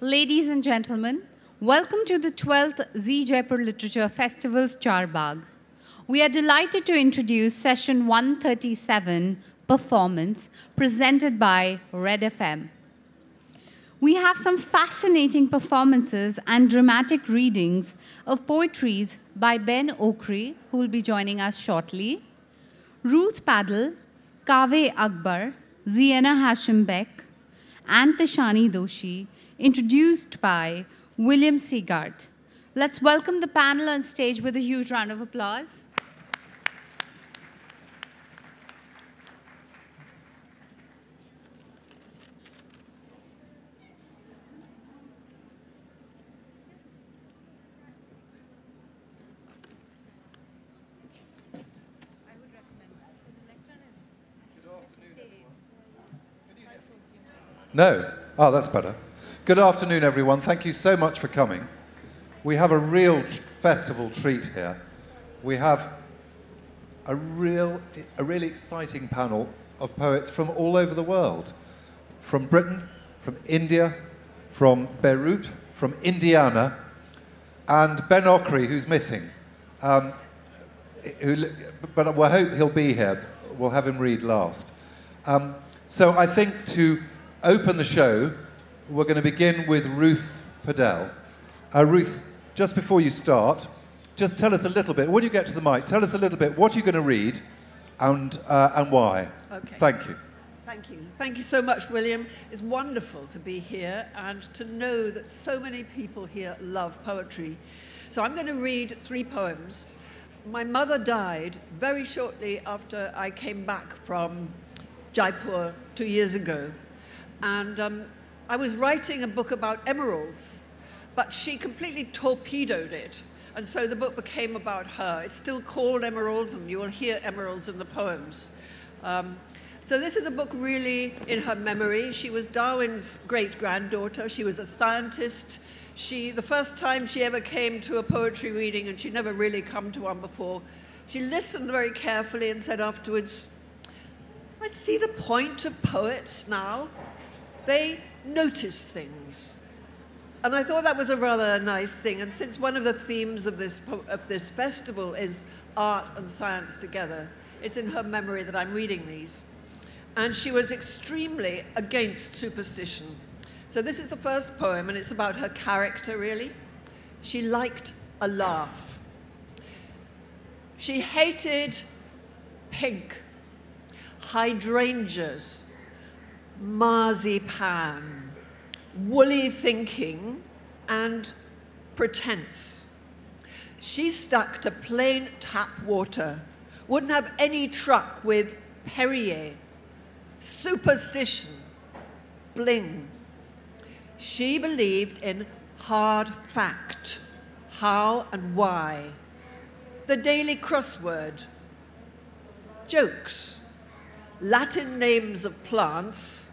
Ladies and gentlemen, welcome to the 12th Zee Jaipur Literature Festival's Charbagh. We are delighted to introduce session 137 performance presented by Red FM. We have some fascinating performances and dramatic readings of poetries by Ben Okri, who will be joining us shortly, Ruth Padel, Kaveh Akbar, Zeina Hashem Beck, and Tishani Doshi, introduced by William Sieghart. Let's welcome the panel on stage with a huge round of applause. No? Oh, that's better. Good afternoon, everyone. Thank you so much for coming. We have a real festival treat here. We have a really exciting panel of poets from all over the world. From Britain, from India, from Beirut, from Indiana, and Ben Okri, who's missing. But we hope he'll be here. We'll have him read last. So I think to open the show, we're going to begin with Ruth Padel. Ruth, just before you start, just tell us a little bit, when you get to the mic, tell us a little bit what you're going to read and why. Okay. Thank you. Thank you. Thank you so much, William. It's wonderful to be here and to know that so many people here love poetry. So I'm going to read 3 poems. My mother died very shortly after I came back from Jaipur 2 years ago. And I was writing a book about emeralds, but she completely torpedoed it. And so the book became about her. It's still called Emeralds, and you will hear emeralds in the poems. So this is a book really in her memory. She was Darwin's great-granddaughter. She was a scientist. The first time she ever came to a poetry reading, and she'd never really come to one before, she listened very carefully and said afterwards, "I see the point of poets now. They notice things." And I thought that was a rather nice thing. And since one of the themes of this festival is art and science together, it's in her memory that I'm reading these. And she was extremely against superstition. So this is the first poem, and it's about her character, really. She liked a laugh. She hated pink, hydrangeas, marzipan, woolly thinking, and pretense. She stuck to plain tap water, wouldn't have any truck with Perrier, superstition, bling. She believed in hard fact, how and why, the daily crossword, jokes, Latin names of plants,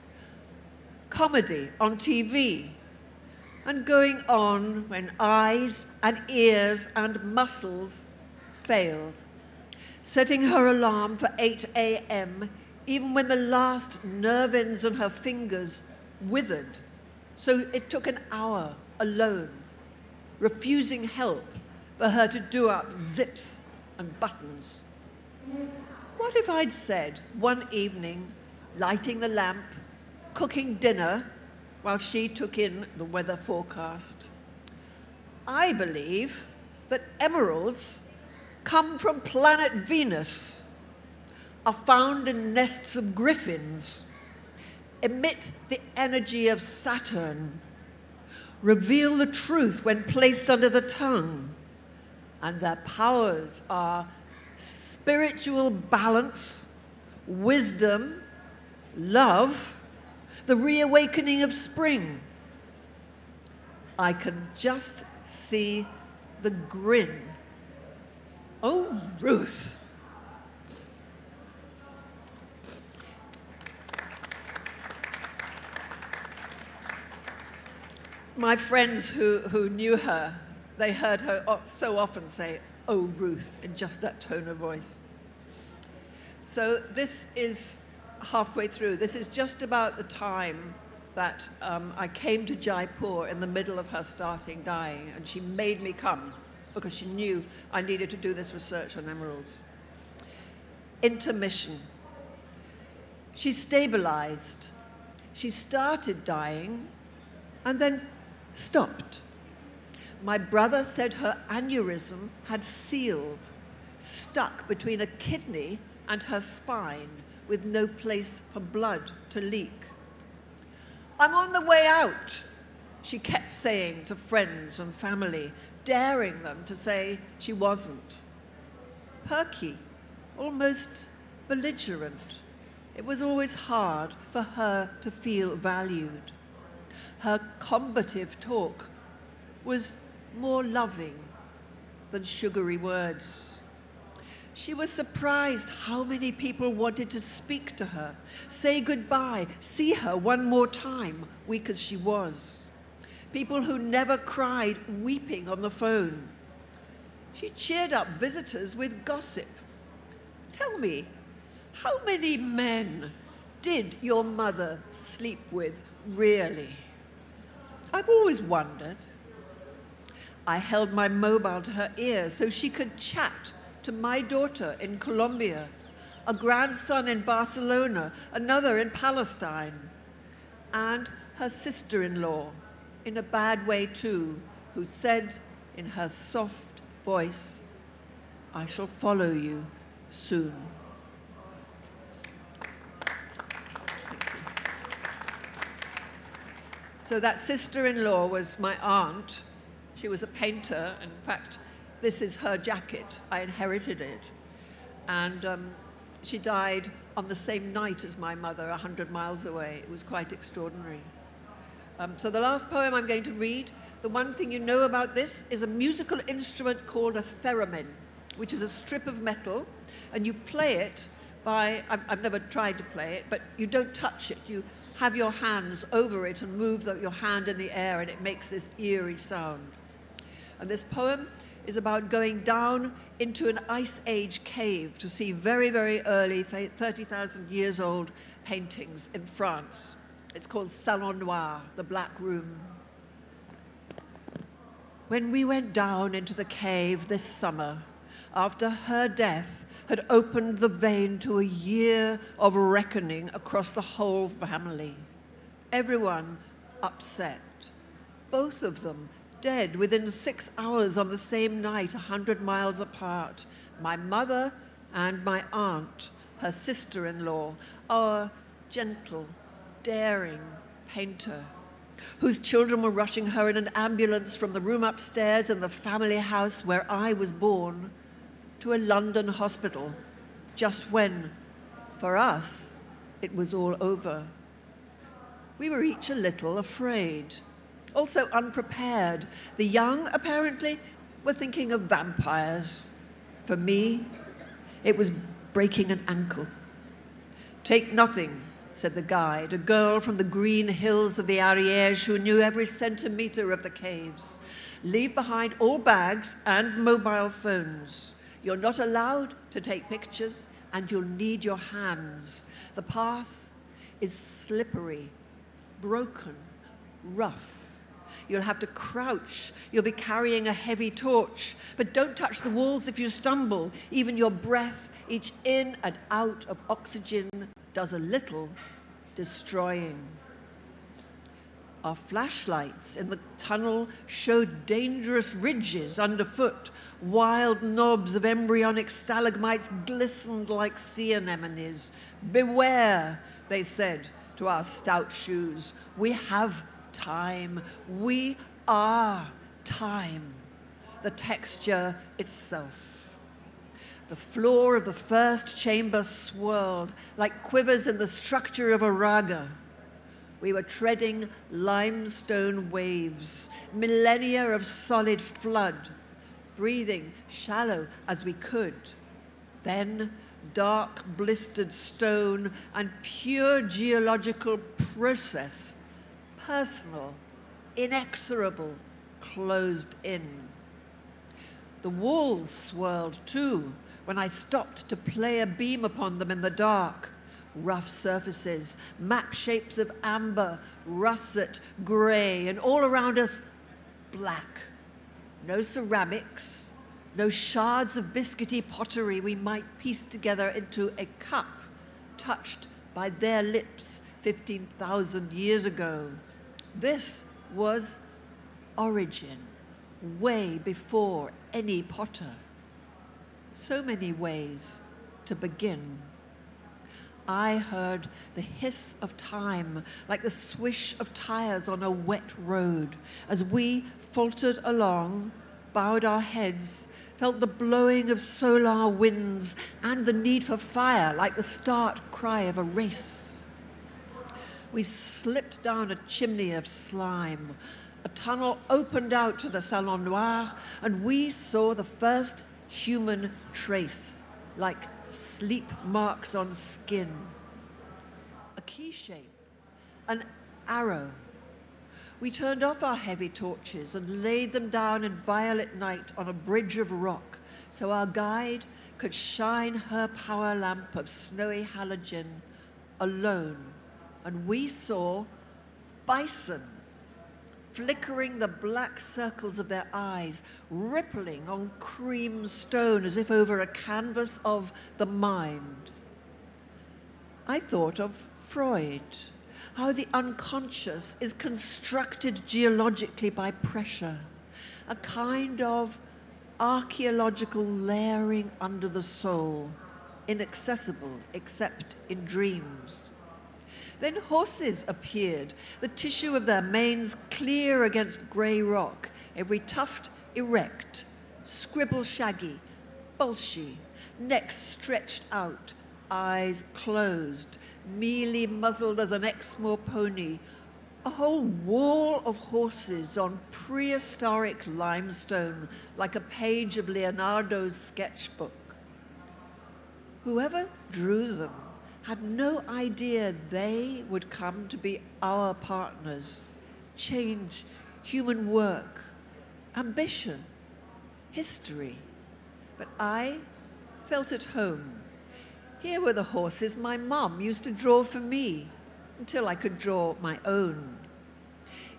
comedy on TV, and going on when eyes and ears and muscles failed, setting her alarm for 8 a.m. even when the last nerve ends on her fingers withered, so it took an hour alone, refusing help for her to do up zips and buttons. What if I'd said one evening, lighting the lamp, cooking dinner while she took in the weather forecast, "I believe that emeralds come from planet Venus, are found in nests of griffins, emit the energy of Saturn, reveal the truth when placed under the tongue, and their powers are spiritual balance, wisdom, love, the reawakening of spring." I can just see the grin. Oh, Ruth. My friends who knew her, they heard her so often say, "Oh, Ruth," in just that tone of voice. So this is halfway through. This is just about the time that I came to Jaipur in the middle of her dying, and she made me come because she knew I needed to do this research on emeralds. Intermission. She stabilized. She started dying and then stopped. My brother said her aneurysm had sealed, stuck between a kidney and her spine with no place for blood to leak. "I'm on the way out," she kept saying to friends and family, daring them to say she wasn't. Perky, almost belligerent. It was always hard for her to feel valued. Her combative talk was more loving than sugary words. She was surprised how many people wanted to speak to her, say goodbye, see her one more time, weak as she was. People who never cried weeping on the phone. She cheered up visitors with gossip. "Tell me, how many men did your mother sleep with, really? I've always wondered." I held my mobile to her ear so she could chat to my daughter in Colombia, a grandson in Barcelona, another in Palestine, and her sister-in-law, in a bad way too, who said in her soft voice, "I shall follow you soon." So that sister-in-law was my aunt. She was a painter. In fact, this is her jacket. I inherited it. And she died on the same night as my mother, 100 miles away. It was quite extraordinary. So the last poem I'm going to read, the one thing you know about this is a musical instrument called a theremin, which is a strip of metal, and you play it by, I've never tried to play it, but you don't touch it. You have your hands over it and move your hand in the air, and it makes this eerie sound. And this poem is about going down into an Ice Age cave to see very, very early, 30,000 years old paintings in France. It's called Salon Noir, the Black Room. When we went down into the cave this summer, after her death had opened the vein to a year of reckoning across the whole family, everyone upset, both of them dead within 6 hours on the same night, 100 miles apart. My mother and my aunt, her sister-in-law, our gentle, daring painter, whose children were rushing her in an ambulance from the room upstairs in the family house where I was born to a London hospital, just when, for us, it was all over. We were each a little afraid, also unprepared. The young, apparently, were thinking of vampires. For me, it was breaking an ankle. "Take nothing," said the guide, a girl from the green hills of the Ariège who knew every centimeter of the caves. "Leave behind all bags and mobile phones. You're not allowed to take pictures, and you'll need your hands. The path is slippery, broken, rough. You'll have to crouch. You'll be carrying a heavy torch. But don't touch the walls if you stumble. Even your breath, each in and out of oxygen, does a little destroying." Our flashlights in the tunnel showed dangerous ridges underfoot. Wild knobs of embryonic stalagmites glistened like sea anemones. "Beware," they said to our stout shoes. "We have time. We are time." The texture itself. The floor of the first chamber swirled like quivers in the structure of a raga. We were treading limestone waves, millennia of solid flood, breathing shallow as we could. Then dark blistered stone and pure geological process, personal, inexorable, closed in. The walls swirled too when I stopped to play a beam upon them in the dark. rough surfaces, map shapes of amber, russet, grey, and all around us, black. No ceramics, no shards of biscuity pottery we might piece together into a cup touched by their lips 15,000 years ago. This was origin, way before any potter. So many ways to begin. I heard the hiss of time, like the swish of tires on a wet road, as we faltered along, bowed our heads, felt the blowing of solar winds and the need for fire, like the start cry of a race. We slipped down a chimney of slime. A tunnel opened out to the Salon Noir, and we saw the first human trace, like sleep marks on skin. A key shape, an arrow. We turned off our heavy torches and laid them down in violet night on a bridge of rock so our guide could shine her power lamp of snowy halogen alone. And we saw bison, flickering the black circles of their eyes, rippling on cream stone as if over a canvas of the mind. I thought of Freud, how the unconscious is constructed geologically by pressure, a kind of archaeological layering under the soul, inaccessible except in dreams. Then horses appeared, the tissue of their manes clear against grey rock, every tuft erect, scribble shaggy, bulshy, necks stretched out, eyes closed, mealy muzzled as an Exmoor pony, a whole wall of horses on prehistoric limestone, like a page of Leonardo's sketchbook. Whoever drew them had no idea they would come to be our partners, change human work, ambition, history. But I felt at home. Here were the horses my mum used to draw for me, until I could draw my own.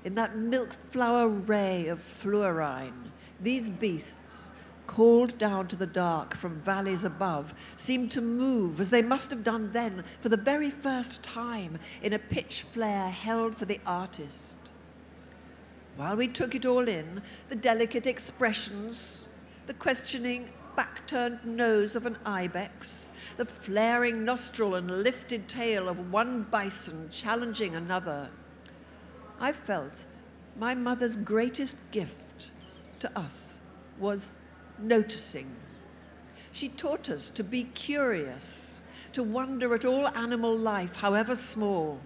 In that milk flower ray of fluorine, these beasts, called down to the dark from valleys above, seemed to move as they must have done then for the very first time in a pitch flare held for the artist. While we took it all in, the delicate expressions, the questioning back-turned nose of an ibex, the flaring nostril and lifted tail of one bison challenging another, I felt my mother's greatest gift to us was noticing. She taught us to be curious, to wonder at all animal life, however small,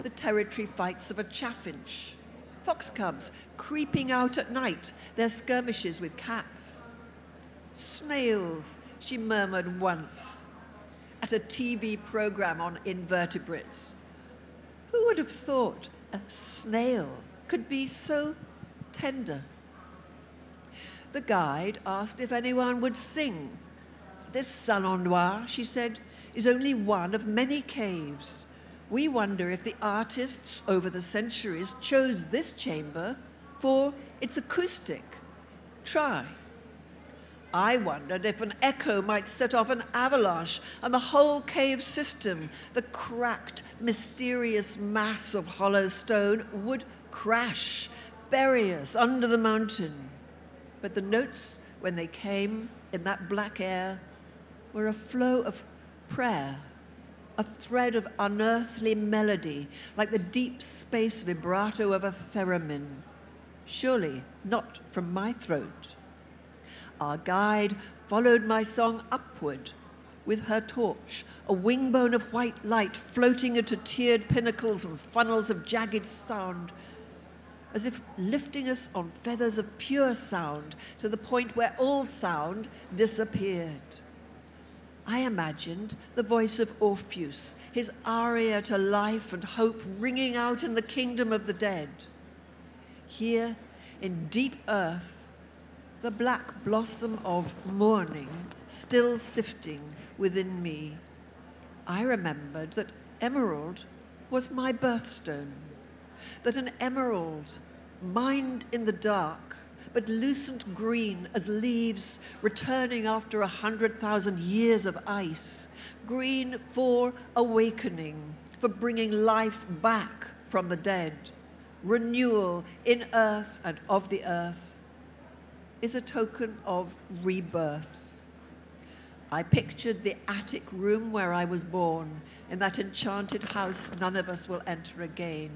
the territory fights of a chaffinch, fox cubs creeping out at night, their skirmishes with cats. Snails, she murmured once, at a TV program on invertebrates. Who would have thought a snail could be so tender? The guide asked if anyone would sing. This Salon Noir, she said, is only one of many caves. We wonder if the artists over the centuries chose this chamber for its acoustic. Try. I wondered if an echo might set off an avalanche and the whole cave system, the cracked, mysterious mass of hollow stone, would crash, bury us under the mountain. But the notes, when they came in that black air, were a flow of prayer, a thread of unearthly melody, like the deep space vibrato of a theremin. Surely not from my throat. Our guide followed my song upward with her torch, a wingbone of white light floating into tiered pinnacles and funnels of jagged sound, as if lifting us on feathers of pure sound to the point where all sound disappeared. I imagined the voice of Orpheus, his aria to life and hope ringing out in the kingdom of the dead. Here, in deep earth, the black blossom of morning still sifting within me, I remembered that emerald was my birthstone, that an emerald, mined in the dark, but lucent green as leaves returning after 100,000 years of ice, green for awakening, for bringing life back from the dead, renewal in earth and of the earth, is a token of rebirth. I pictured the attic room where I was born, in that enchanted house none of us will enter again,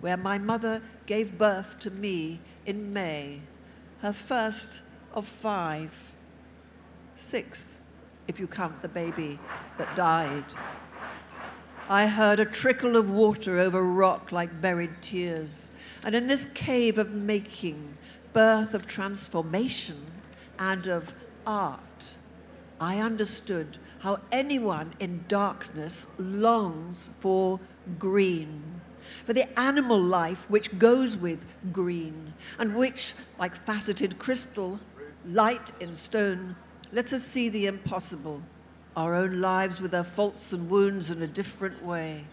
where my mother gave birth to me in May, her first of 5, 6, if you count the baby that died. I heard a trickle of water over rock like buried tears, and in this cave of making, birth of transformation and of art, I understood how anyone in darkness longs for green, for the animal life which goes with green, and which, like faceted crystal, light in stone, lets us see the impossible, our own lives with their faults and wounds in a different way,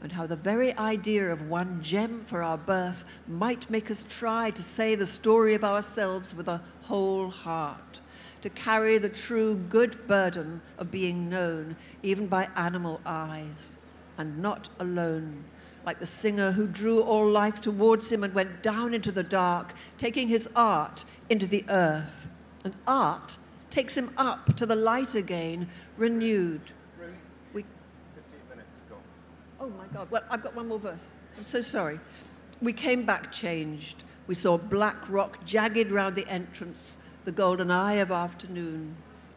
and how the very idea of one gem for our birth might make us try to say the story of ourselves with a whole heart, to carry the true good burden of being known even by animal eyes, and not alone, like the singer who drew all life towards him and went down into the dark, taking his art into the earth. And art takes him up to the light again, renewed. Ruth, 15 minutes have gone. Oh my God, well, I've got one more verse. I'm so sorry. We came back changed. We saw black rock jagged round the entrance, the golden eye of afternoon.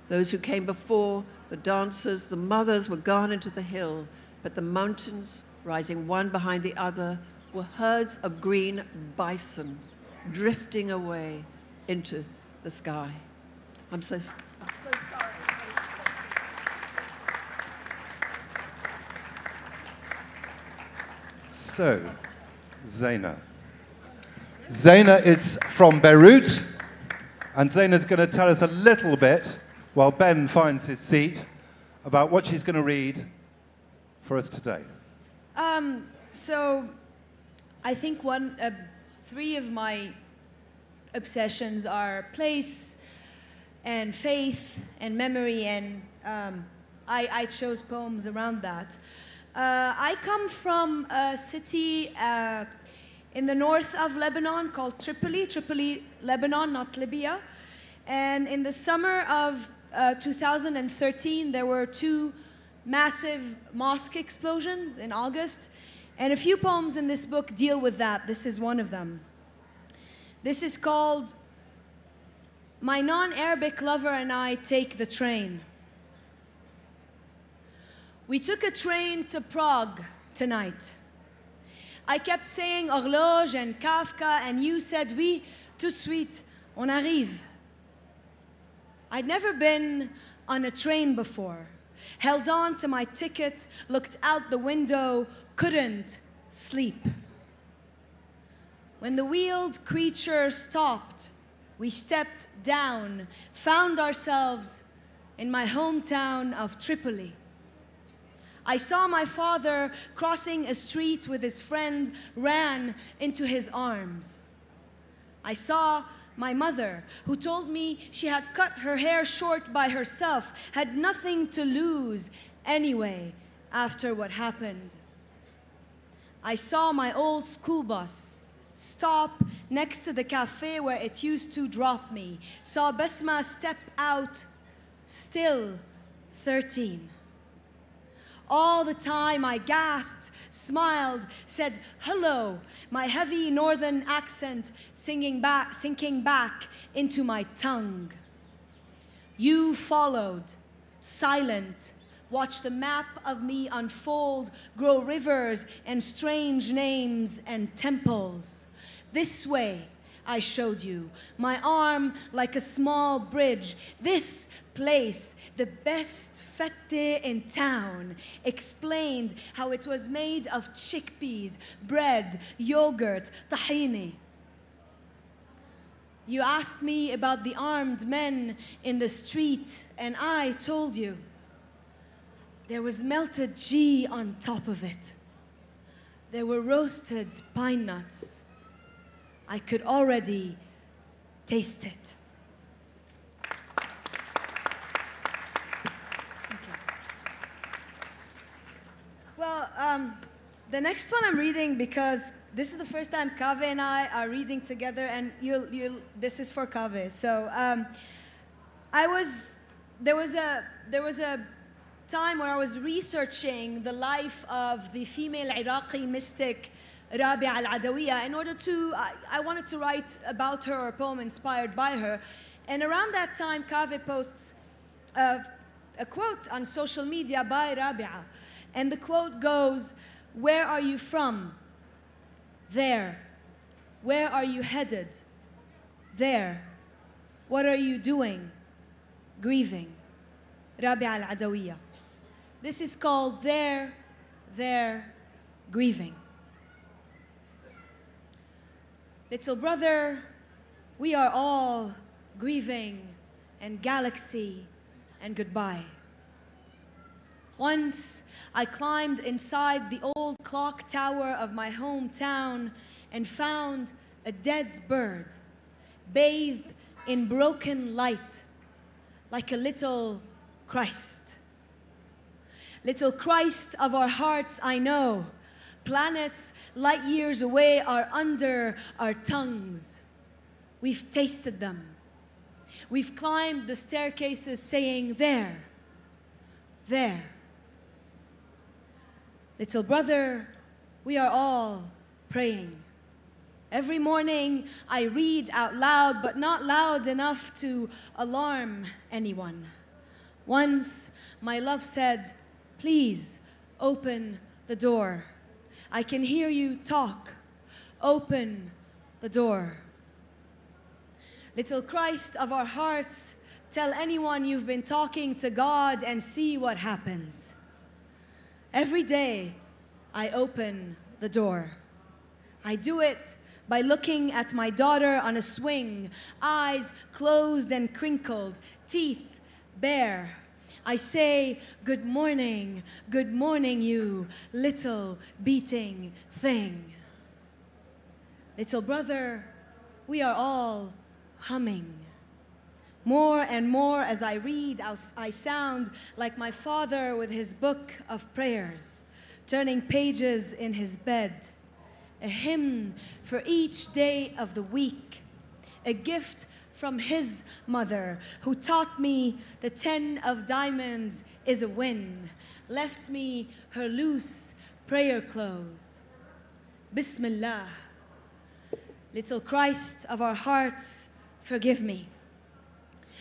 Those who came before, the dancers, the mothers, were gone into the hill, but the mountains, rising one behind the other, were herds of green bison drifting away into the sky. I'm so sorry. So, Zeina. Zeina is from Beirut, and Zeina's going to tell us a little bit, while Ben finds his seat, about what she's going to read for us today. So I think three of my obsessions are place and faith and memory, and I chose poems around that. I come from a city in the north of Lebanon called Tripoli, Lebanon, not Libya. And in the summer of 2013, there were 2 massive mosque explosions in August, and a few poems in this book deal with that. This is one of them. This is called My Non-Arabic Lover and I Take the Train. We took a train to Prague tonight. I kept saying horloge and Kafka, and you said oui, tout de suite, on arrive. I'd never been on a train before. Held on to my ticket, looked out the window, couldn't sleep. When the wheeled creature stopped, we stepped down, found ourselves in my hometown of Tripoli. I saw my father crossing a street with his friend, ran into his arms. I saw my mother, who told me she had cut her hair short by herself, had nothing to lose anyway after what happened. I saw my old school bus stop next to the cafe where it used to drop me. Saw Besma step out, still 13. All the time I gasped, smiled, said hello, my heavy northern accent sinking back into my tongue. You followed, silent, watched the map of me unfold, grow rivers and strange names and temples. This way, I showed you, my arm like a small bridge. This place, the best fete in town, explained how it was made of chickpeas, bread, yogurt, tahini. You asked me about the armed men in the street, and I told you. There was melted ghee on top of it. There were roasted pine nuts. I could already taste it. Well, the next one I'm reading because this is the first time Kaveh and I are reading together, and this is for Kaveh. So, there was a time where I was researching the life of the female Iraqi mystic Rabi'a al-Adawiyya in order to, I wanted to write about her or a poem inspired by her. And around that time, Kaveh posts a quote on social media by Rabi'a. And the quote goes, "Where are you from? There. Where are you headed? There. What are you doing? Grieving." Rabi'a al-Adawiyya. This is called There, Grieving. Little brother, we are all grieving, and galaxy, and goodbye. Once I climbed inside the old clock tower of my hometown and found a dead bird, bathed in broken light, like a little Christ. Little Christ of our hearts, I know. Planets light years away are under our tongues. We've tasted them. We've climbed the staircases saying, there, there. Little brother, we are all praying. Every morning I read out loud, but not loud enough to alarm anyone. Once my love said, "Please open the door. I can hear you talk. Open the door." Little Christ of our hearts, tell anyone you've been talking to God and see what happens. Every day I open the door. I do it by looking at my daughter on a swing, eyes closed and crinkled, teeth bare. I say, good morning, you little beating thing. Little brother, we are all humming. More and more as I read, I sound like my father with his book of prayers, turning pages in his bed. A hymn for each day of the week, a gift from his mother, who taught me the 10 of diamonds is a win, left me her loose prayer clothes. Bismillah. Little Christ of our hearts, forgive me.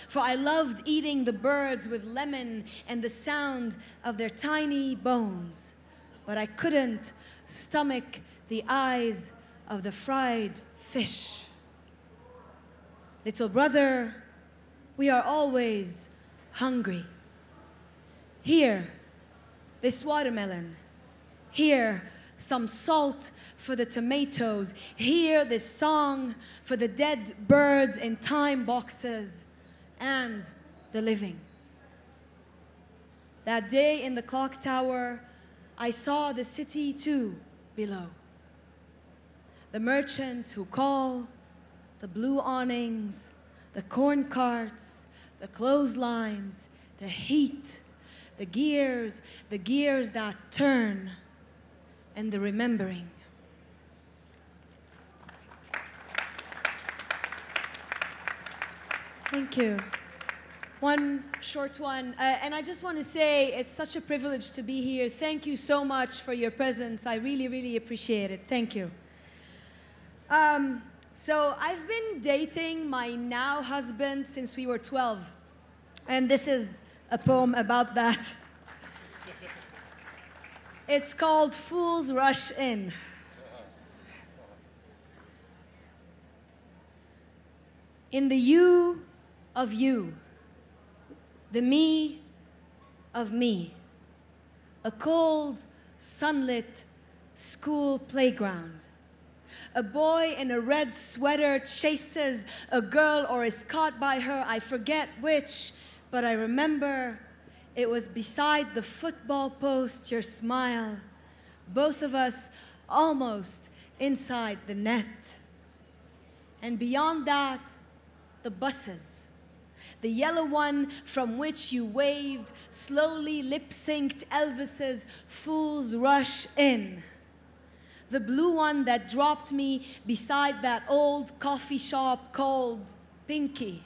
For I loved eating the birds with lemon and the sound of their tiny bones, but I couldn't stomach the eyes of the fried fish. Little brother, we are always hungry. Here, this watermelon. Here, some salt for the tomatoes. Here, this song for the dead birds in time boxes and the living. That day in the clock tower, I saw the city too below. The merchants who call, the blue awnings, the corn carts, the clotheslines, the heat, the gears that turn, and the remembering. Thank you. One short one, and I just want to say it's such a privilege to be here. Thank you so much for your presence. I really, really appreciate it. Thank you. So I've been dating my now husband since we were 12, and this is a poem about that. It's called Fools Rush In. In the you of you, the me of me, a cold, sunlit school playground. A boy in a red sweater chases a girl or is caught by her, I forget which, but I remember It was beside the football post, your smile. Both of us almost inside the net. And beyond that, the buses. The yellow one from which you waved, slowly lip-synced Elvis's Fools Rush In. The blue one that dropped me beside that old coffee shop called Pinky.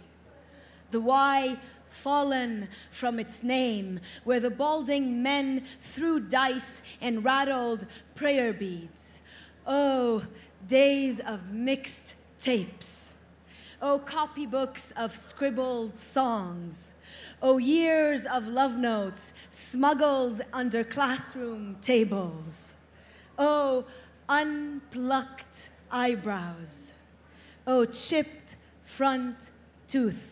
The Y fallen from its name, where the balding men threw dice and rattled prayer beads. Oh, days of mixed tapes. Oh, copybooks of scribbled songs. Oh, years of love notes smuggled under classroom tables. Oh, unplucked eyebrows. Oh, chipped front tooth.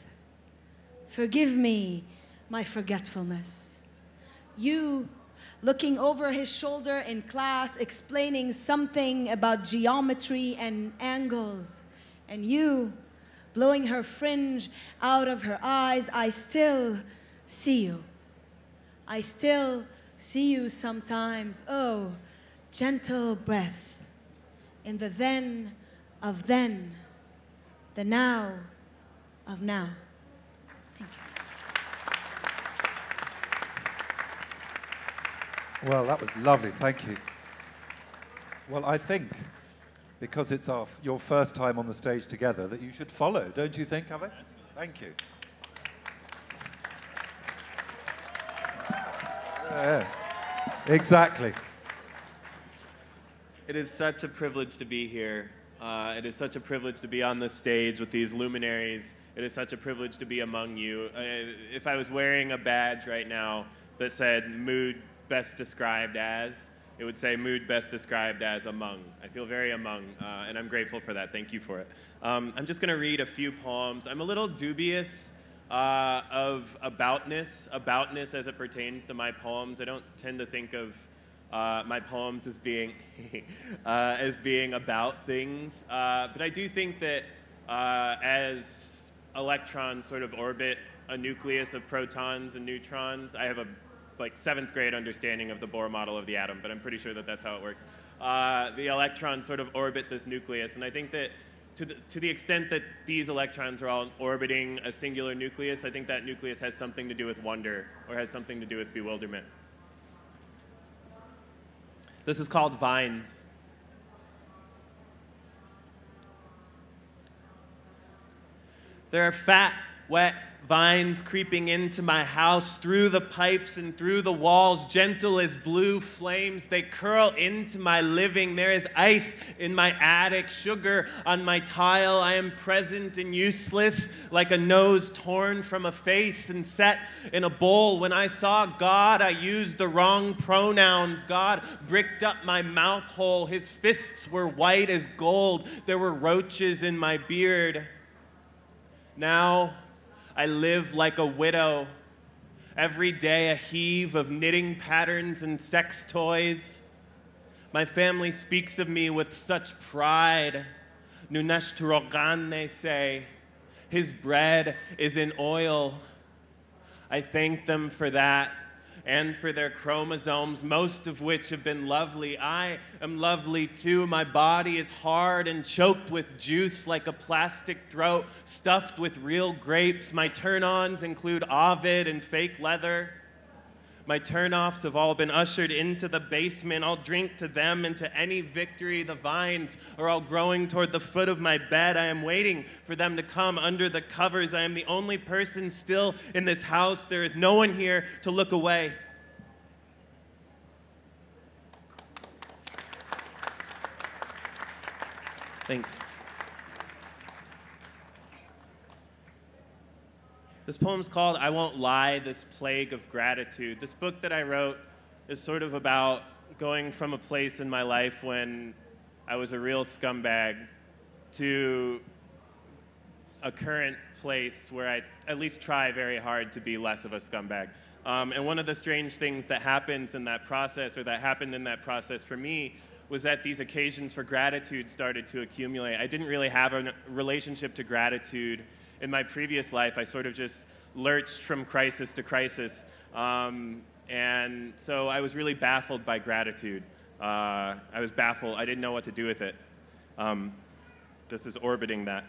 Forgive me my forgetfulness. You, looking over his shoulder in class, explaining something about geometry and angles. And you, blowing her fringe out of her eyes, I still see you. I still see you sometimes. Oh, gentle breath in the then of then, the now of now. Thank you. Well, that was lovely. Thank you. Well, I think, because it's your first time on the stage together, that you should follow, don't you think, Kaveh? Thank you. Yeah, exactly. It is such a privilege to be here. It is such a privilege to be on this stage with these luminaries. It is such a privilege to be among you. If I was wearing a badge right now that said mood best described as, it would say mood best described as among. I feel very among, and I'm grateful for that. Thank you for it. I'm just going to read a few poems. I'm a little dubious of aboutness as it pertains to my poems. I don't tend to think of my poems as being about things, but I do think that as electrons sort of orbit a nucleus of protons and neutrons, I have a like 7th grade understanding of the Bohr model of the atom, but I'm pretty sure that that's how it works. The electrons sort of orbit this nucleus, and I think that to the extent that these electrons are all orbiting a singular nucleus, I think that nucleus has something to do with wonder, or has something to do with bewilderment. This is called Vines. There are fat, wet vines creeping into my house, through the pipes and through the walls, gentle as blue flames. They curl into my living. There is ice in my attic, sugar on my tile. I am present and useless, like a nose torn from a face and set in a bowl. When I saw God, I used the wrong pronouns. God bricked up my mouth hole. His fists were white as gold. There were roaches in my beard. Now, I live like a widow. Every day a heave of knitting patterns and sex toys. My family speaks of me with such pride. Nunashturogan, they say. His bread is in oil. I thank them for that and for their chromosomes, most of which have been lovely. I am lovely too. My body is hard and choked with juice like a plastic throat stuffed with real grapes. My turn-ons include Ovid and fake leather. My turn-offs have all been ushered into the basement. I'll drink to them and to any victory. The vines are all growing toward the foot of my bed. I am waiting for them to come under the covers. I am the only person still in this house. There is no one here to look away. Thanks. This poem's called I Won't Lie, This Plague of Gratitude. This book that I wrote is sort of about going from a place in my life when I was a real scumbag to a current place where I at least try very hard to be less of a scumbag. And one of the strange things that happens in that process, or that happened in that process for me, was that these occasions for gratitude started to accumulate. I didn't really have a relationship to gratitude in my previous life. I sort of just lurched from crisis to crisis. And so I was really baffled by gratitude. I was baffled. I didn't know what to do with it. This is orbiting that.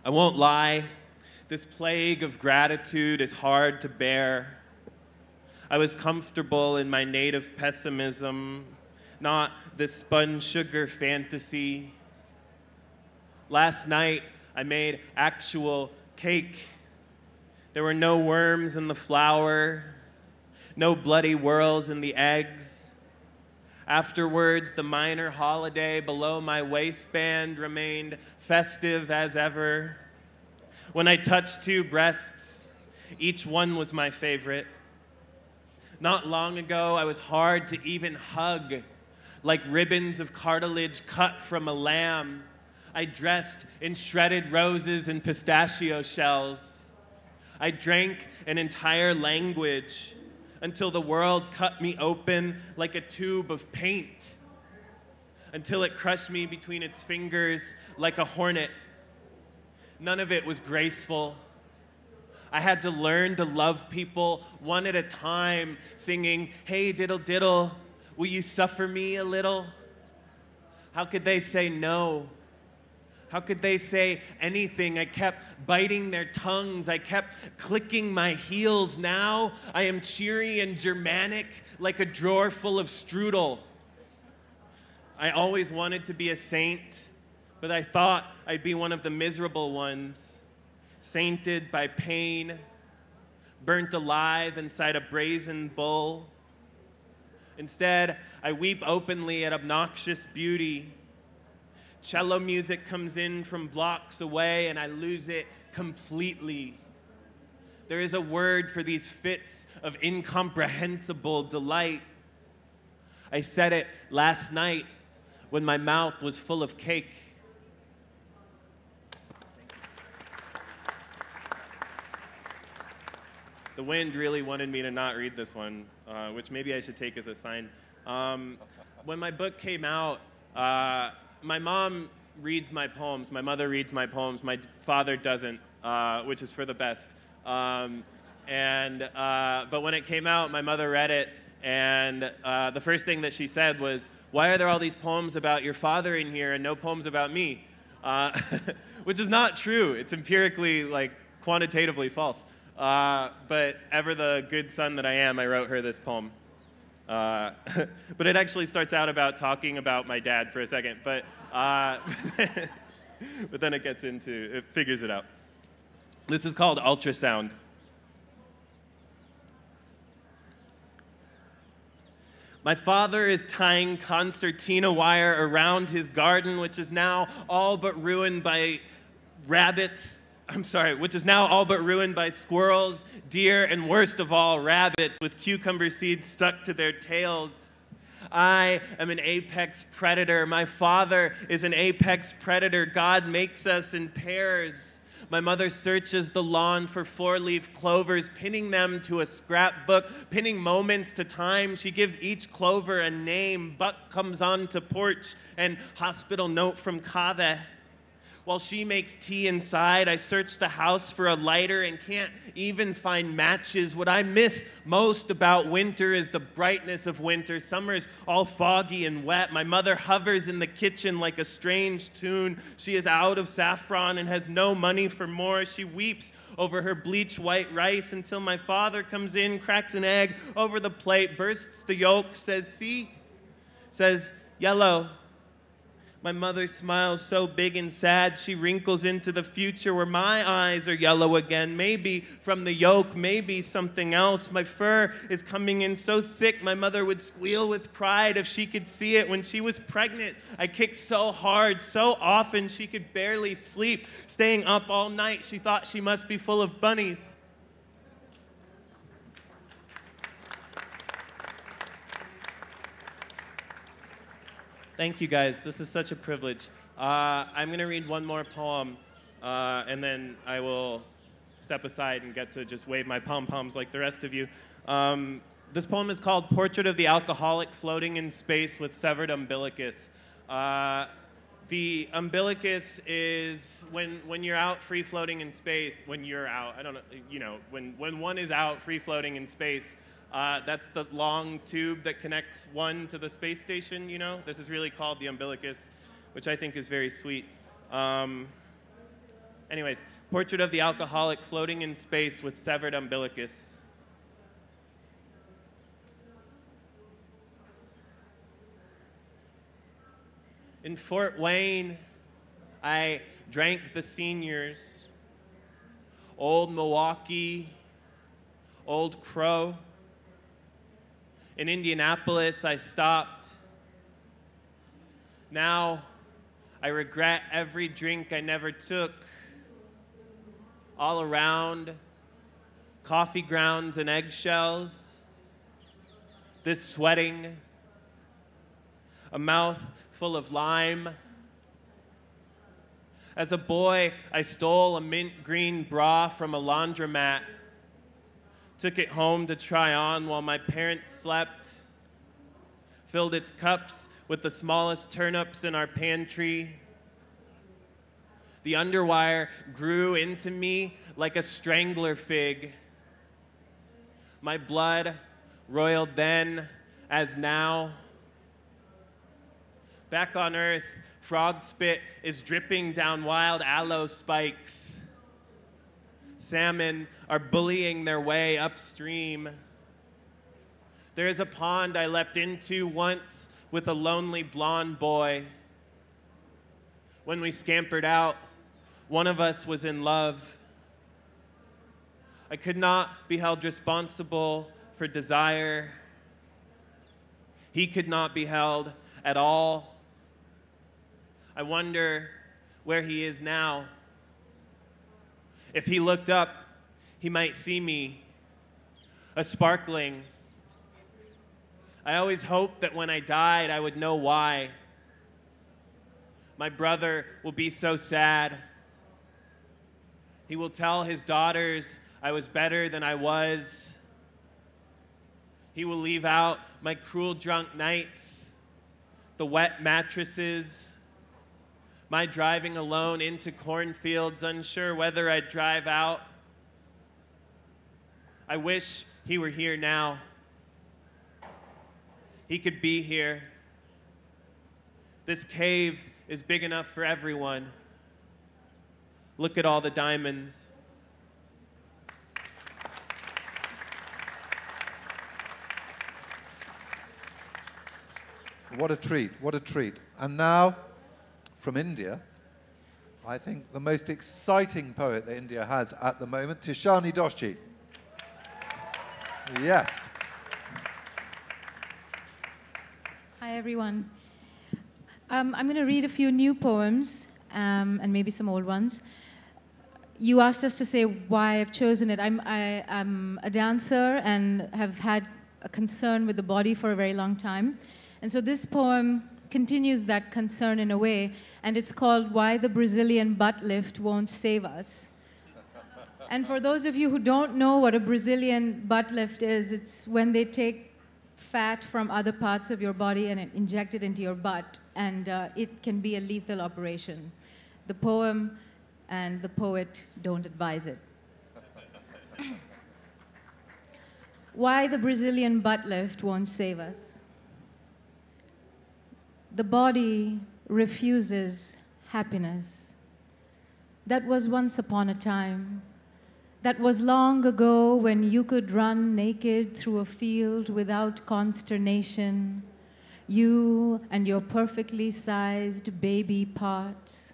I won't lie. This plague of gratitude is hard to bear. I was comfortable in my native pessimism, not this spun sugar fantasy. Last night, I made actual cake. There were no worms in the flour, no bloody whirls in the eggs. Afterwards, the minor holiday below my waistband remained festive as ever. When I touched 2 breasts, each one was my favorite. Not long ago, I was hard to even hug, like ribbons of cartilage cut from a lamb. I dressed in shredded roses and pistachio shells. I drank an entire language until the world cut me open like a tube of paint, until it crushed me between its fingers like a hornet. None of it was graceful. I had to learn to love people one at a time, singing, "Hey, diddle diddle, will you suffer me a little?" How could they say no? How could they say anything? I kept biting their tongues. I kept clicking my heels. Now I am cheery and Germanic like a drawer full of strudel. I always wanted to be a saint, but I thought I'd be one of the miserable ones, sainted by pain, burnt alive inside a brazen bull. Instead, I weep openly at obnoxious beauty. Cello music comes in from blocks away, and I lose it completely. There is a word for these fits of incomprehensible delight. I said it last night when my mouth was full of cake. The wind really wanted me to not read this one, which maybe I should take as a sign. When my book came out, my mom reads my poems. My mother reads my poems. My father doesn't, which is for the best. But when it came out, my mother read it, and the first thing that she said was, "Why are there all these poems about your father in here and no poems about me?" Which is not true. It's empirically, like, quantitatively false. But ever the good son that I am, I wrote her this poem. But it actually starts out about talking about my dad for a second, but then it figures it out. This is called Ultrasound. My father is tying concertina wire around his garden, which is now all but ruined by squirrels, deer, and worst of all, rabbits with cucumber seeds stuck to their tails. I am an apex predator. My father is an apex predator. God makes us in pairs. My mother searches the lawn for 4-leaf clovers, pinning them to a scrapbook, pinning moments to time. She gives each clover a name. Buck comes onto porch, and hospital note from Kaveh. While she makes tea inside, I search the house for a lighter and can't even find matches. What I miss most about winter is the brightness of winter. Summer's all foggy and wet. My mother hovers in the kitchen like a strange tune. She is out of saffron and has no money for more. She weeps over her bleached white rice until my father comes in, cracks an egg over the plate, bursts the yolk, says, "See?" Says, "Yellow." My mother smiles so big and sad, she wrinkles into the future where my eyes are yellow again. Maybe from the yolk, maybe something else. My fur is coming in so thick, my mother would squeal with pride if she could see it. When she was pregnant, I kicked so hard, so often, she could barely sleep. Staying up all night, she thought she must be full of bunnies. Thank you, guys. This is such a privilege. I'm going to read one more poem, and then I will step aside and get to just wave my pom-poms like the rest of you. This poem is called Portrait of the Alcoholic Floating in Space with Severed Umbilicus. The umbilicus is when you're out free floating in space, when you're out, I don't know, you know, when one is out free floating in space, that's the long tube that connects one to the space station, you know? This is really called the umbilicus, which I think is very sweet. Anyways, Portrait of the Alcoholic Floating in Space with Severed Umbilicus. In Fort Wayne, I drank the seniors. Old Milwaukee, Old Crow. In Indianapolis, I stopped. Now, I regret every drink I never took. All around, coffee grounds and eggshells. This sweating, a mouth full of lime. As a boy, I stole a mint green bra from a laundromat, took it home to try on while my parents slept, filled its cups with the smallest turnips in our pantry. The underwire grew into me like a strangler fig. My blood, roiled then as now. Back on Earth, frog spit is dripping down wild aloe spikes. Salmon are bullying their way upstream. There is a pond I leapt into once with a lonely blonde boy. When we scampered out, one of us was in love. I could not be held responsible for desire. He could not be held at all. I wonder where he is now. If he looked up, he might see me, a sparkling. I always hoped that when I died, I would know why. My brother will be so sad. He will tell his daughters I was better than I was. He will leave out my cruel drunk nights, the wet mattresses, my driving alone into cornfields, unsure whether I'd drive out. I wish he were here now. He could be here. This cave is big enough for everyone. Look at all the diamonds. What a treat, what a treat. And now, from India, I think the most exciting poet that India has at the moment, Tishani Doshi. Yes. Hi, everyone. I'm going to read a few new poems and maybe some old ones. You asked us to say why I've chosen it. I'm a dancer and have had a concern with the body for a very long time. And so this poem continues that concern in a way, and it's called Why the Brazilian Butt Lift Won't Save Us. And for those of you who don't know what a Brazilian butt lift is, it's when they take fat from other parts of your body and inject it into your butt, and it can be a lethal operation. The poem and the poet don't advise it. Why the Brazilian butt lift won't save us. The body refuses happiness. That was once upon a time. That was long ago when you could run naked through a field without consternation, you and your perfectly sized baby parts.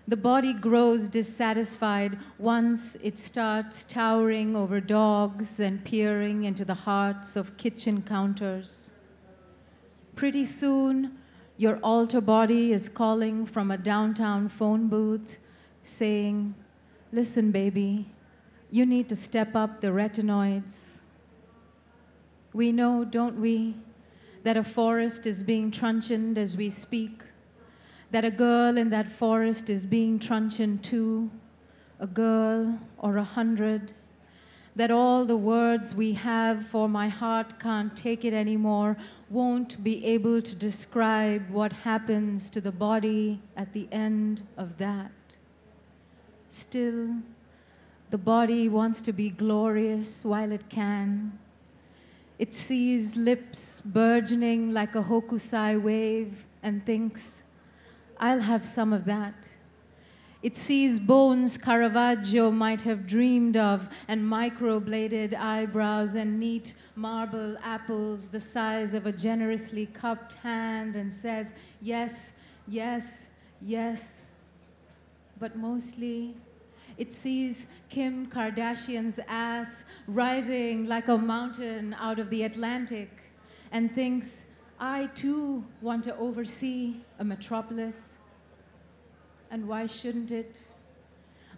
The body grows dissatisfied once it starts towering over dogs and peering into the hearts of kitchen counters. Pretty soon, your altar body is calling from a downtown phone booth, saying, "Listen, baby, you need to step up the retinoids." We know, don't we, that a forest is being truncheoned as we speak, that a girl in that forest is being truncheoned too, a girl or 100, that all the words we have for my heart can't take it anymore won't be able to describe what happens to the body at the end of that. Still, the body wants to be glorious while it can. It sees lips burgeoning like a hokusai wave and thinks, I'll have some of that. It sees bones Caravaggio might have dreamed of and microbladed eyebrows and neat marble apples the size of a generously cupped hand and says, yes, yes, yes. But mostly, it sees Kim Kardashian's ass rising like a mountain out of the Atlantic and thinks, I too want to oversee a metropolis. And why shouldn't it?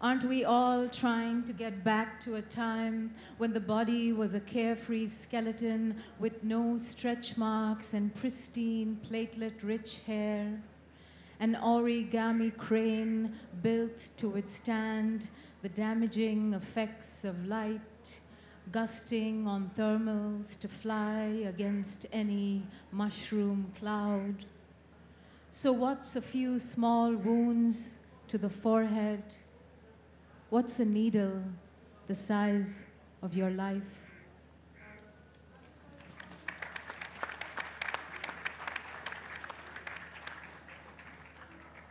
Aren't we all trying to get back to a time when the body was a carefree skeleton with no stretch marks and pristine platelet-rich hair? An origami crane built to withstand the damaging effects of light, gusting on thermals to fly against any mushroom cloud. So what's a few small wounds to the forehead? What's a needle the size of your life?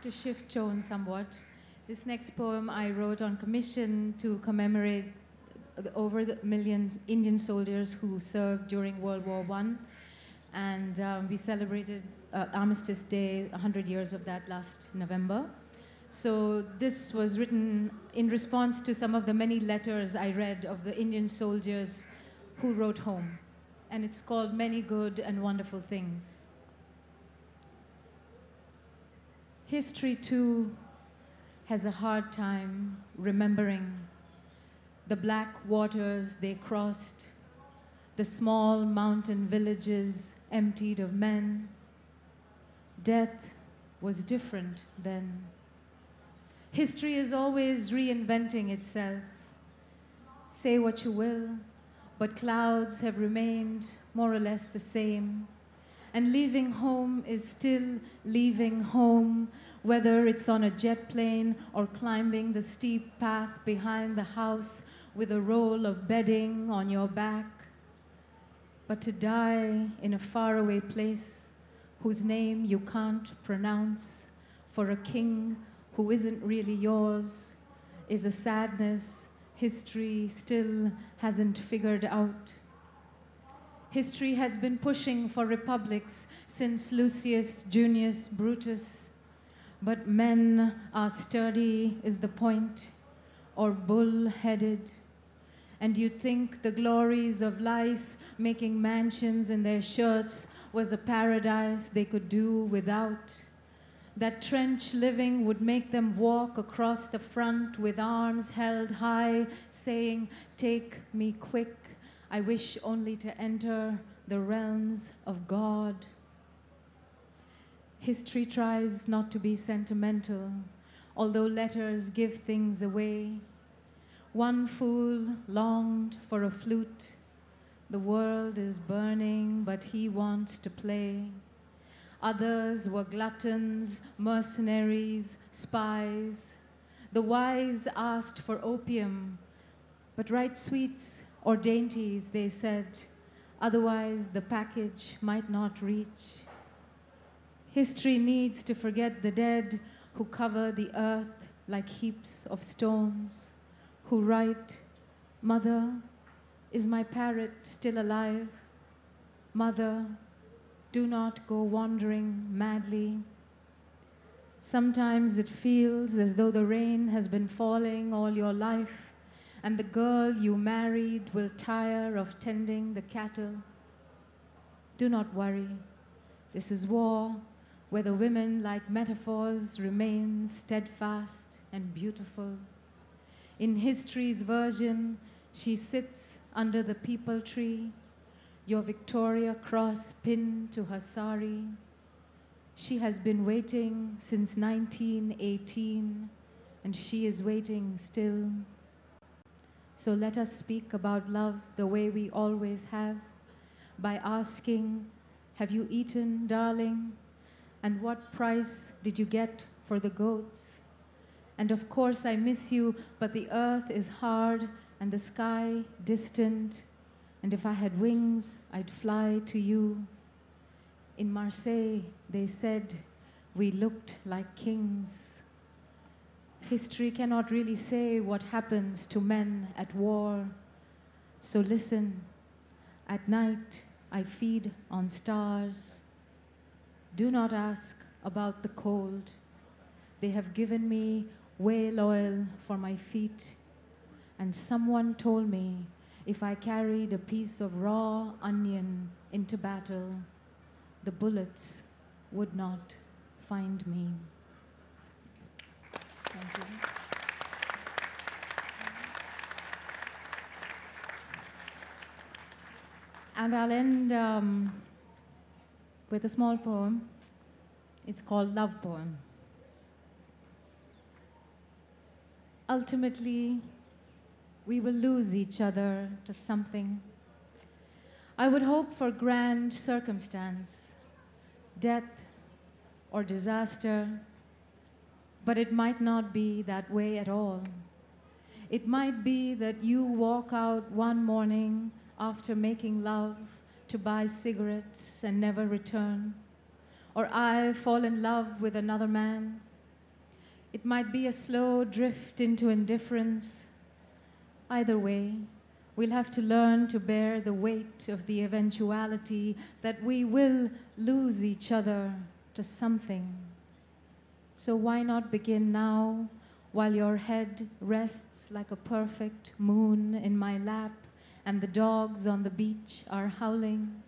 To shift tone somewhat, this next poem I wrote on commission to commemorate over the millions Indian soldiers who served during World War I. And we celebrated Armistice Day, 100 years of that last November. So this was written in response to some of the many letters I read of the Indian soldiers who wrote home. And it's called Many Good and Wonderful Things. History, too, has a hard time remembering the black waters they crossed, the small mountain villages emptied of men. Death was different then. History is always reinventing itself. Say what you will, but clouds have remained more or less the same. And leaving home is still leaving home, whether it's on a jet plane or climbing the steep path behind the house with a roll of bedding on your back. But to die in a faraway place whose name you can't pronounce for a king who isn't really yours is a sadness history still hasn't figured out. History has been pushing for republics since Lucius Junius Brutus, but men are sturdy is the point, or bull-headed. And you'd think the glories of lice making mansions in their shirts was a paradise they could do without. That trench living would make them walk across the front with arms held high, saying, "Take me quick, I wish only to enter the realms of God." History tries not to be sentimental, although letters give things away. One fool longed for a flute. The world is burning, but he wants to play. Others were gluttons, mercenaries, spies. The wise asked for opium, but right sweets or dainties, they said, otherwise the package might not reach. History needs to forget the dead who cover the earth like heaps of stones, who write, "Mother, is my parrot still alive? Mother, do not go wandering madly." Sometimes it feels as though the rain has been falling all your life, and the girl you married will tire of tending the cattle. Do not worry. This is war, where the women, like metaphors, remain steadfast and beautiful. In history's version, she sits under the peepal tree, your Victoria Cross pinned to her sari. She has been waiting since 1918, and she is waiting still. So let us speak about love the way we always have, by asking, have you eaten, darling? And what price did you get for the goats? And of course I miss you, but the earth is hard and the sky distant. And if I had wings, I'd fly to you. In Marseille, they said we looked like kings. History cannot really say what happens to men at war. So listen, at night I feed on stars. Do not ask about the cold. They have given me whale oil for my feet. And someone told me if I carried a piece of raw onion into battle, the bullets would not find me. Thank you. And I'll end with a small poem. It's called Love Poem. Ultimately, we will lose each other to something. I would hope for grand circumstance, death or disaster, but it might not be that way at all. It might be that you walk out one morning after making love to buy cigarettes and never return, or I fall in love with another man. It might be a slow drift into indifference. Either way, we'll have to learn to bear the weight of the eventuality that we will lose each other to something. So why not begin now, while your head rests like a perfect moon in my lap and the dogs on the beach are howling?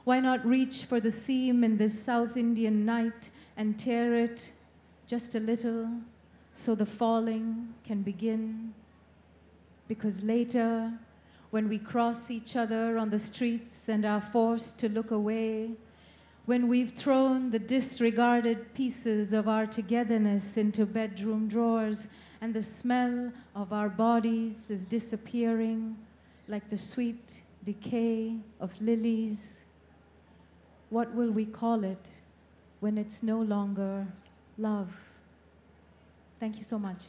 Why not reach for the seam in this South Indian night and tear it just a little so the falling can begin? Because later, when we cross each other on the streets and are forced to look away, when we've thrown the disregarded pieces of our togetherness into bedroom drawers and the smell of our bodies is disappearing like the sweet decay of lilies, what will we call it when it's no longer love? Thank you so much.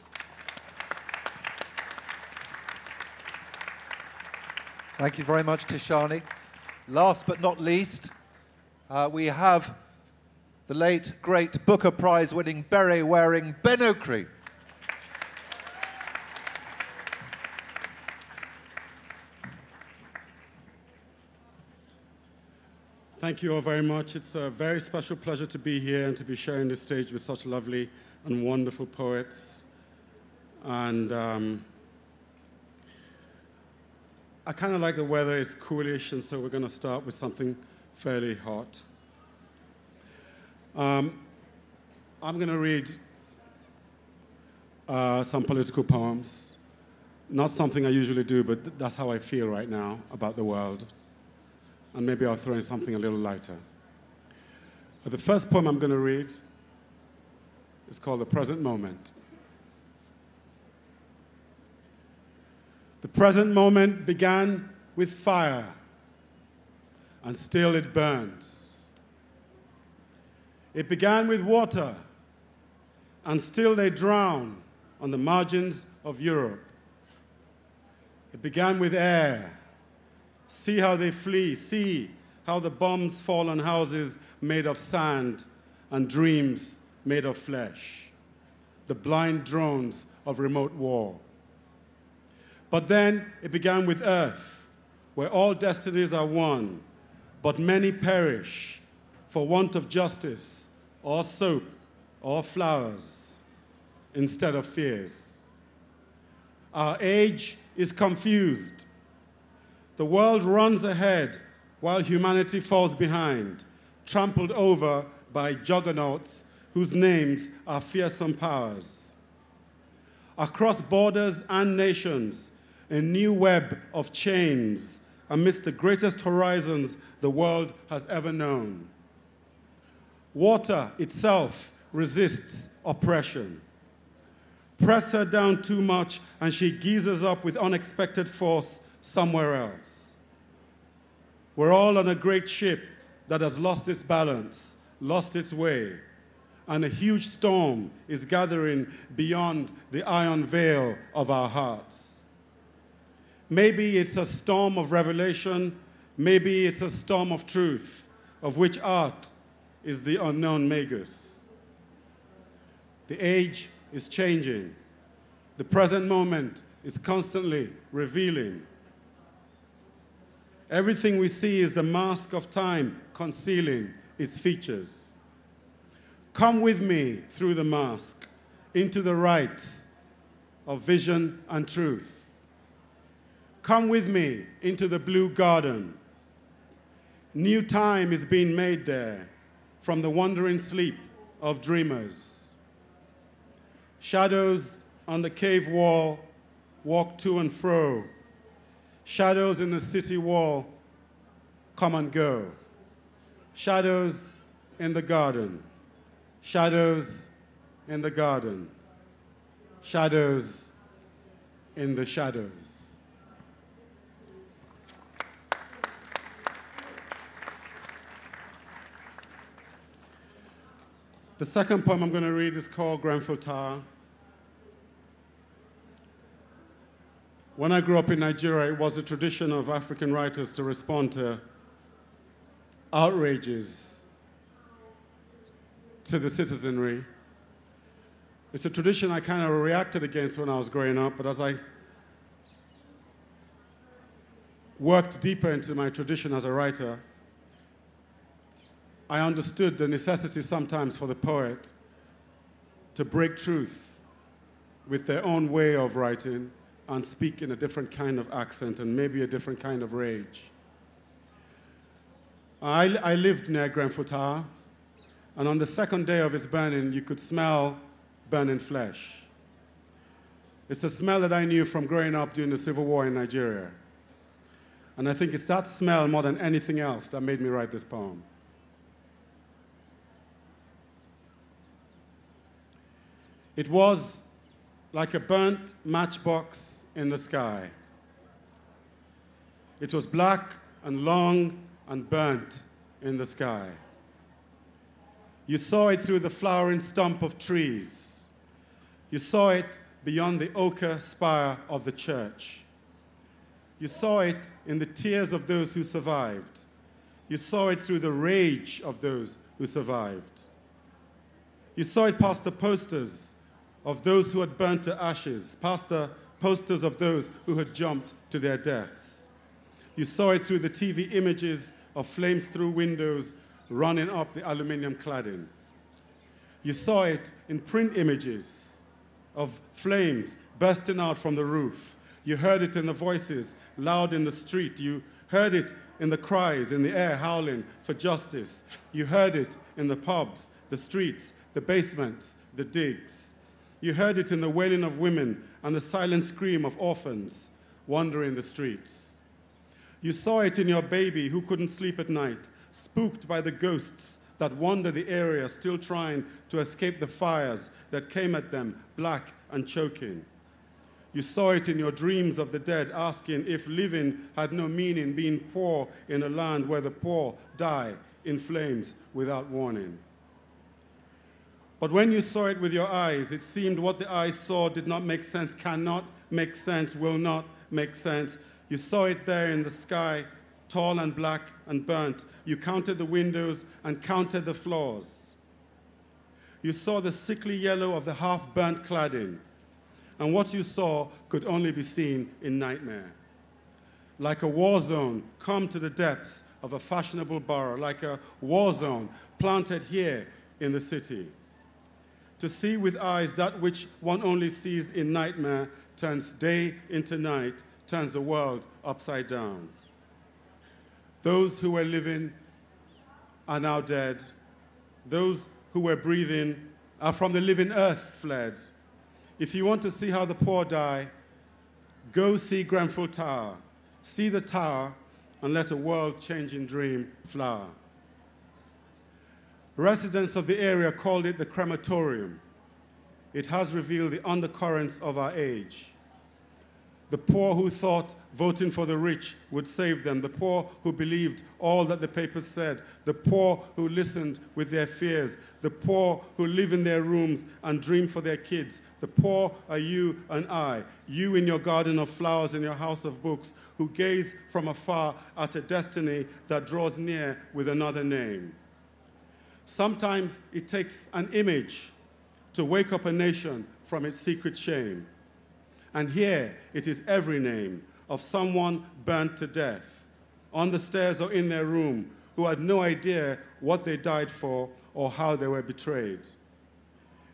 Thank you very much, Tishani. Last but not least, we have the late, great Booker Prize-winning, beret-wearing Ben Okri. Thank you all very much. It's a very special pleasure to be here and to be sharing the stage with such lovely and wonderful poets. And I kind of like the weather is coolish, and so we're going to start with something fairly hot. I'm going to read some political poems. Not something I usually do, but that's how I feel right now about the world. And maybe I'll throw in something a little lighter. But the first poem I'm going to read is called The Present Moment. The present moment began with fire, and still it burns. It began with water, and still they drown on the margins of Europe. It began with air. See how they flee. See how the bombs fall on houses made of sand and dreams made of flesh. The blind drones of remote war. But then it began with earth, where all destinies are one, but many perish for want of justice, or soap, or flowers, instead of fears. Our age is confused. The world runs ahead while humanity falls behind, trampled over by juggernauts whose names are fearsome powers. Across borders and nations, a new web of chains amidst the greatest horizons the world has ever known. Water itself resists oppression. press her down too much, and she geezes up with unexpected force somewhere else. We're all on a great ship that has lost its balance, lost its way, and a huge storm is gathering beyond the iron veil of our hearts. Maybe it's a storm of revelation, maybe it's a storm of truth, of which art is the unknown magus. The age is changing. The present moment is constantly revealing. Everything we see is the mask of time concealing its features. Come with me through the mask into the rites of vision and truth. Come with me into the blue garden. New time is being made there from the wandering sleep of dreamers. Shadows on the cave wall walk to and fro. Shadows in the city wall come and go. Shadows in the garden. Shadows in the garden. Shadows in the shadows. The second poem I'm going to read is called Gravatar. When I grew up in Nigeria, it was a tradition of African writers to respond to outrages to the citizenry. It's a tradition I kind of reacted against when I was growing up, but as I worked deeper into my tradition as a writer, I understood the necessity sometimes for the poet to break truth with their own way of writing and speak in a different kind of accent and maybe a different kind of rage. I lived near Gravatar, and on the second day of its burning, you could smell burning flesh. It's a smell that I knew from growing up during the Civil War in Nigeria. And I think it's that smell more than anything else that made me write this poem. It was like a burnt matchbox in the sky. It was black and long and burnt in the sky. You saw it through the flowering stump of trees. You saw it beyond the ochre spire of the church. You saw it in the tears of those who survived. You saw it through the rage of those who survived. You saw it past the posters of those who had burnt to ashes, past the posters of those who had jumped to their deaths. You saw it through the TV images of flames through windows running up the aluminum cladding. You saw it in print images of flames bursting out from the roof. You heard it in the voices loud in the street. You heard it in the cries in the air howling for justice. You heard it in the pubs, the streets, the basements, the digs. You heard it in the wailing of women and the silent scream of orphans wandering the streets. You saw it in your baby who couldn't sleep at night, spooked by the ghosts that wander the area, still trying to escape the fires that came at them, black and choking. You saw it in your dreams of the dead, asking if living had no meaning, being poor in a land where the poor die in flames without warning. But when you saw it with your eyes, it seemed what the eyes saw did not make sense, cannot make sense, will not make sense. You saw it there in the sky, tall and black and burnt. You counted the windows and counted the floors. You saw the sickly yellow of the half-burnt cladding, and what you saw could only be seen in nightmare. Like a war zone come to the depths of a fashionable borough, like a war zone planted here in the city. To see with eyes that which one only sees in nightmare turns day into night, turns the world upside down. Those who were living are now dead. Those who were breathing are from the living earth fled. If you want to see how the poor die, go see Gravatar. See the tower and let a world-changing dream flower. Residents of the area called it the crematorium. It has revealed the undercurrents of our age. The poor who thought voting for the rich would save them, the poor who believed all that the papers said, the poor who listened with their fears, the poor who live in their rooms and dream for their kids. The poor are you and I, you in your garden of flowers, in your house of books, who gaze from afar at a destiny that draws near with another name. Sometimes it takes an image to wake up a nation from its secret shame. And here it is every name of someone burnt to death, on the stairs or in their room, who had no idea what they died for or how they were betrayed.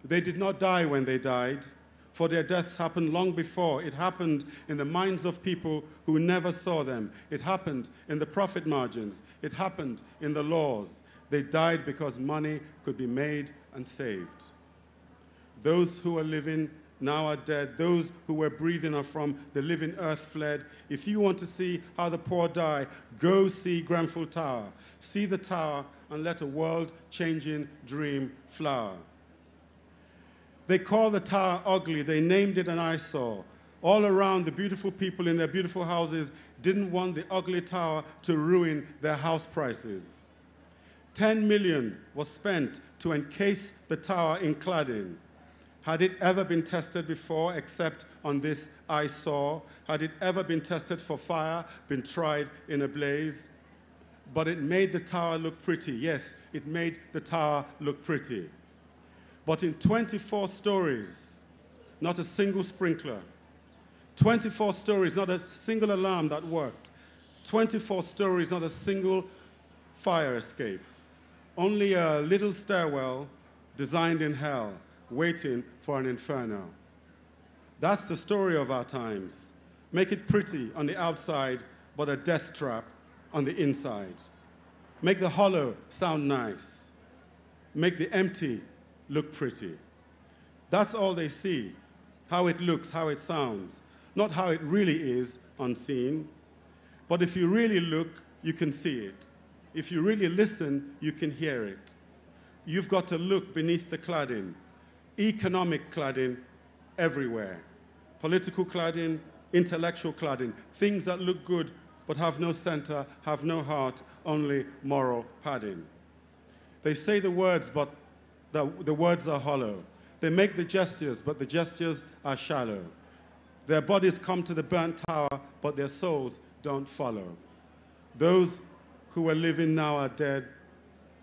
They did not die when they died, for their deaths happened long before. It happened in the minds of people who never saw them. It happened in the profit margins. It happened in the laws. They died because money could be made and saved. Those who are living now are dead. Those who were breathing are from the living earth fled. If you want to see how the poor die, go see Grenfell Tower. See the tower and let a world-changing dream flower. They call the tower ugly. They named it an eyesore. All around, the beautiful people in their beautiful houses didn't want the ugly tower to ruin their house prices. 10 million was spent to encase the tower in cladding. Had it ever been tested before except on this eyesore? Had it ever been tested for fire, been tried in a blaze? But it made the tower look pretty. Yes, it made the tower look pretty. But in 24 stories, not a single sprinkler. 24 stories, not a single alarm that worked. 24 stories, not a single fire escape. Only a little stairwell designed in hell, waiting for an inferno. That's the story of our times. Make it pretty on the outside, but a death trap on the inside. Make the hollow sound nice. Make the empty look pretty. That's all they see, how it looks, how it sounds, not how it really is unseen. But if you really look, you can see it. If you really listen, you can hear it. You've got to look beneath the cladding. Economic cladding everywhere. Political cladding, intellectual cladding, things that look good but have no center, have no heart, only moral padding. They say the words, but the words are hollow. They make the gestures, but the gestures are shallow. Their bodies come to the burnt tower, but their souls don't follow. Those who were living now are dead.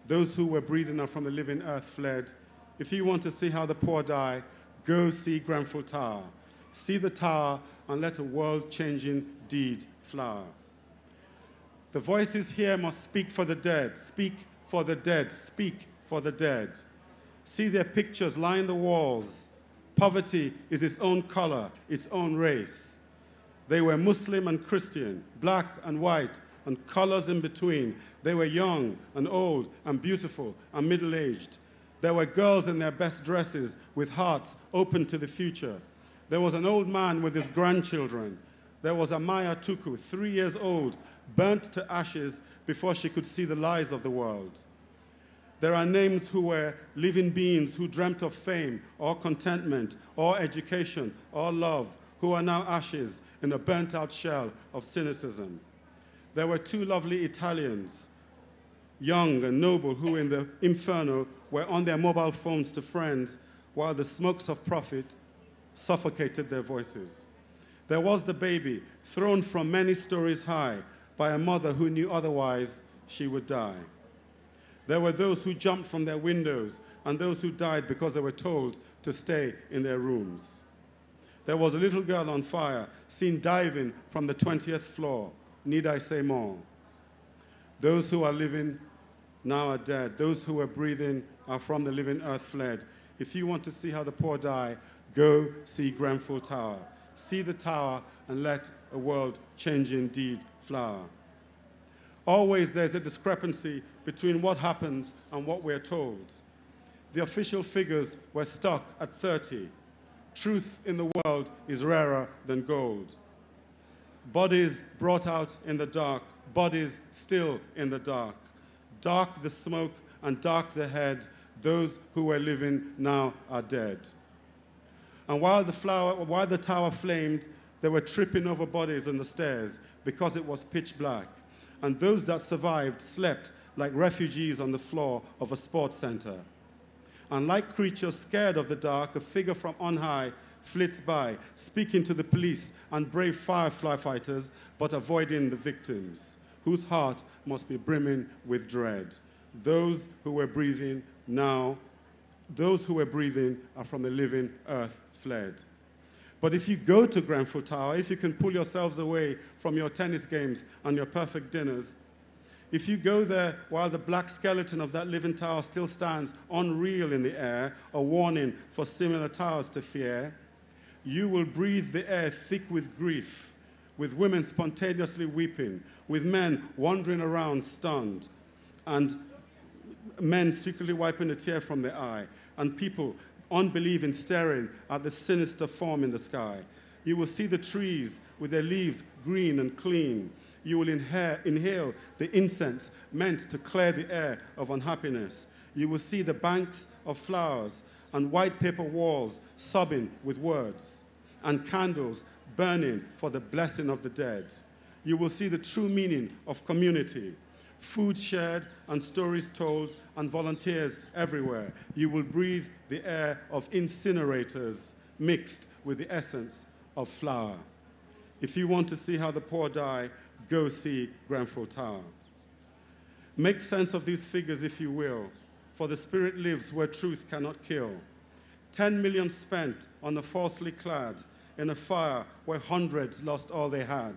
Those who were breathing are from the living earth fled. If you want to see how the poor die, go see Grenfell Tower. See the tower and let a world-changing deed flower. The voices here must speak for the dead. Speak for the dead. Speak for the dead. See their pictures line the walls. Poverty is its own color, its own race. They were Muslim and Christian, black and white, and colors in between. They were young and old and beautiful and middle-aged. There were girls in their best dresses with hearts open to the future. There was an old man with his grandchildren. There was Amaya Tuku, 3 years old, burnt to ashes before she could see the lies of the world. There are names who were living beings who dreamt of fame or contentment or education or love, who are now ashes in a burnt-out shell of cynicism. There were 2 lovely Italians, young and noble, who in the inferno were on their mobile phones to friends while the smokes of profit suffocated their voices. There was the baby, thrown from many stories high by a mother who knew otherwise she would die. There were those who jumped from their windows and those who died because they were told to stay in their rooms. There was a little girl on fire, seen diving from the 20th floor. Need I say more? Those who are living now are dead. Those who are breathing are from the living earth fled. If you want to see how the poor die, go see Grenfell Tower. See the tower and let a world-changing deed flower. Always there's a discrepancy between what happens and what we're told. The official figures were stuck at 30. Truth in the world is rarer than gold. Bodies brought out in the dark, bodies still in the dark. Dark the smoke and dark the head. Those who were living now are dead. And while the tower flamed, they were tripping over bodies on the stairs because it was pitch black. And those that survived slept like refugees on the floor of a sports center. And like creatures scared of the dark, a figure from on high flits by, speaking to the police and brave firefly fighters, but avoiding the victims, whose heart must be brimming with dread. Those who were breathing are from the living earth fled. But if you go to Grenfell Tower, if you can pull yourselves away from your tennis games and your perfect dinners, if you go there while the black skeleton of that living tower still stands unreal in the air, a warning for similar towers to fear, you will breathe the air thick with grief, with women spontaneously weeping, with men wandering around stunned, and men secretly wiping a tear from their eye, and people unbelieving staring at the sinister form in the sky. You will see the trees with their leaves green and clean. You will inhale the incense meant to clear the air of unhappiness. You will see the banks of flowers and white paper walls sobbing with words, and candles burning for the blessing of the dead. You will see the true meaning of community, food shared and stories told and volunteers everywhere. You will breathe the air of incinerators mixed with the essence of flower. If you want to see how the poor die, go see Grenfell Tower. Make sense of these figures if you will, for the spirit lives where truth cannot kill. 10 million spent on the falsely clad in a fire where hundreds lost all they had.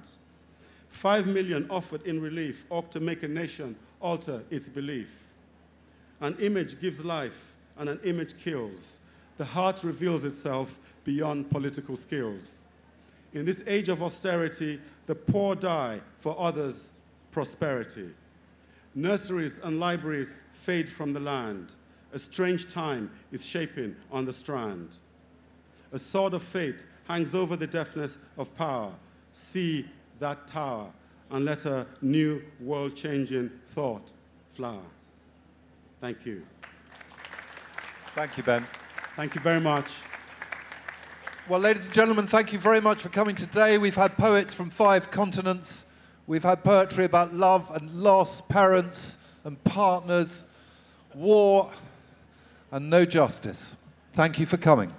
5 million offered in relief ought to make a nation alter its belief. An image gives life and an image kills. The heart reveals itself beyond political skills. In this age of austerity, the poor die for others' prosperity. Nurseries and libraries fade from the land. A strange time is shaping on the strand. A sword of fate hangs over the deafness of power. See that tower and let a new world-changing thought flower. Thank you. Thank you, Ben. Thank you very much. Well, ladies and gentlemen, thank you very much for coming today. We've had poets from 5 continents. We've had poetry about love and loss, parents and partners, war and no justice. Thank you for coming.